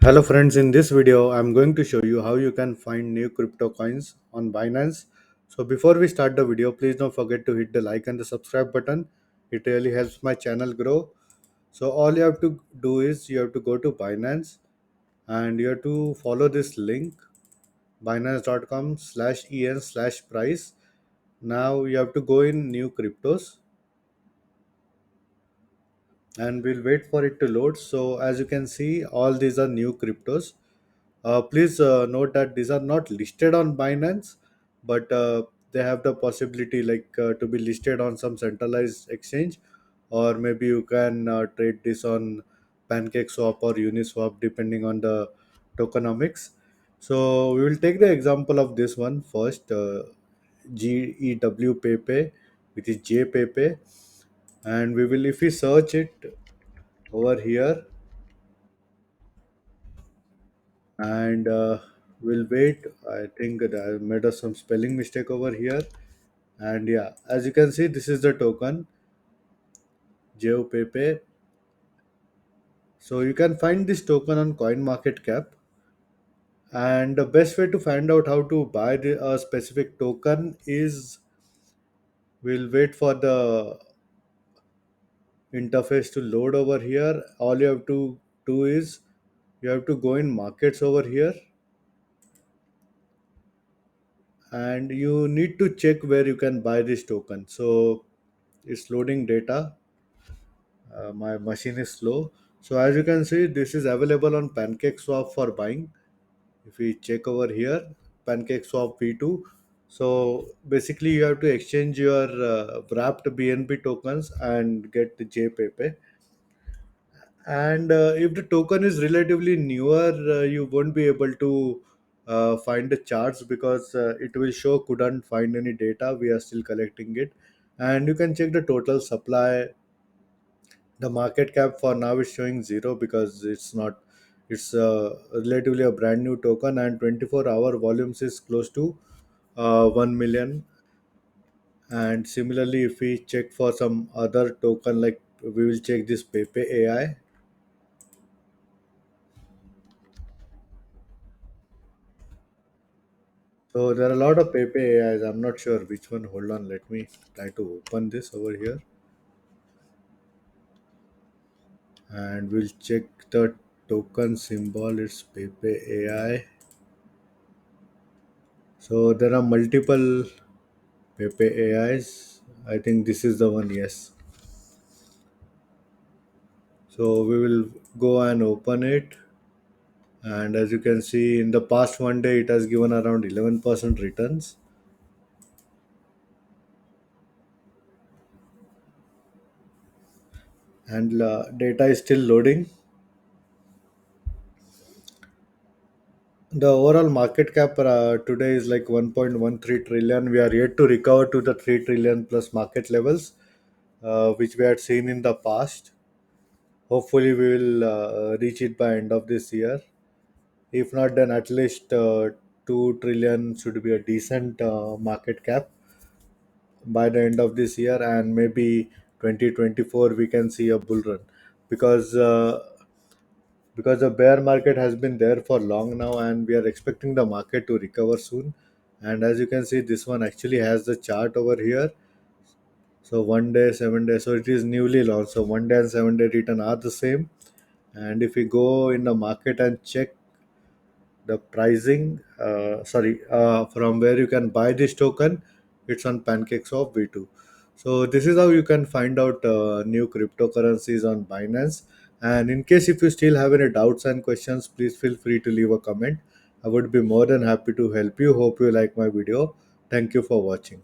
Hello friends, in this video I'm going to show you how you can find new crypto coins on Binance. So before we start the video, please don't forget to hit the like and the subscribe button. It really helps my channel grow. So all you have to do is you have to go to Binance and you have to follow this link binance.com/en/price. Now you have to go in new cryptos and we'll wait for it to load. So as you can see, all these are new cryptos. Please note that these are not listed on Binance, but they have the possibility to be listed on some centralized exchange, or maybe you can trade this on pancakeswap or uniswap depending on the tokenomics. So we will take the example of this one first, GEW Pepe, which is JPepe, and we will, if we search it over here, and we'll wait. I think that I made some spelling mistake over here, and yeah, as you can see, this is the token JOPP. So you can find this token on coin market cap, and the best way to find out how to buy a specific token is we'll wait for the interface to load over here. All you have to do is you have to go in markets over here, and you need to check where you can buy this token. So it's loading data. My machine is slow. So as you can see, this is available on pancakeswap for buying. If we check over here, pancakeswap v2. So basically you have to exchange your wrapped bnb tokens and get the jpepe. And if the token is relatively newer, you won't be able to find the charts because it will show couldn't find any data. We are still collecting it, and you can check the total supply. The market cap for now is showing zero because it's relatively a brand new token, and 24-hour volumes is close to 1 million. And similarly, if we check for some other token, like we will check this Pepe AI. So there are a lot of Pepe AIs. I'm not sure which one. Hold on, let me try to open this over here, and we'll check the token symbol. It's Pepe AI. So there are multiple Pepe AIs. I think this is the one. Yes. So we will go and open it, and as you can see, in the past 1 day, it has given around 11% returns. And data is still loading. The overall market cap today is like 1.13 trillion. We are yet to recover to the 3 trillion plus market levels, which we had seen in the past. Hopefully, we will reach it by end of this year. If not, then at least 2 trillion should be a decent market cap by the end of this year, and maybe 2024 we can see a bull run because the bear market has been there for long now, and we are expecting the market to recover soon. And as you can see, this one actually has the chart over here. So 1 day, 7 days, so it is newly launched. So 1 day and 7 day return are the same. And if we go in the market and check the pricing, from where you can buy this token, it's on pancakeswap v2. So this is how you can find out new cryptocurrencies on Binance. And in case if you still have any doubts and questions, please feel free to leave a comment. I would be more than happy to help you. Hope you like my video. Thank you for watching.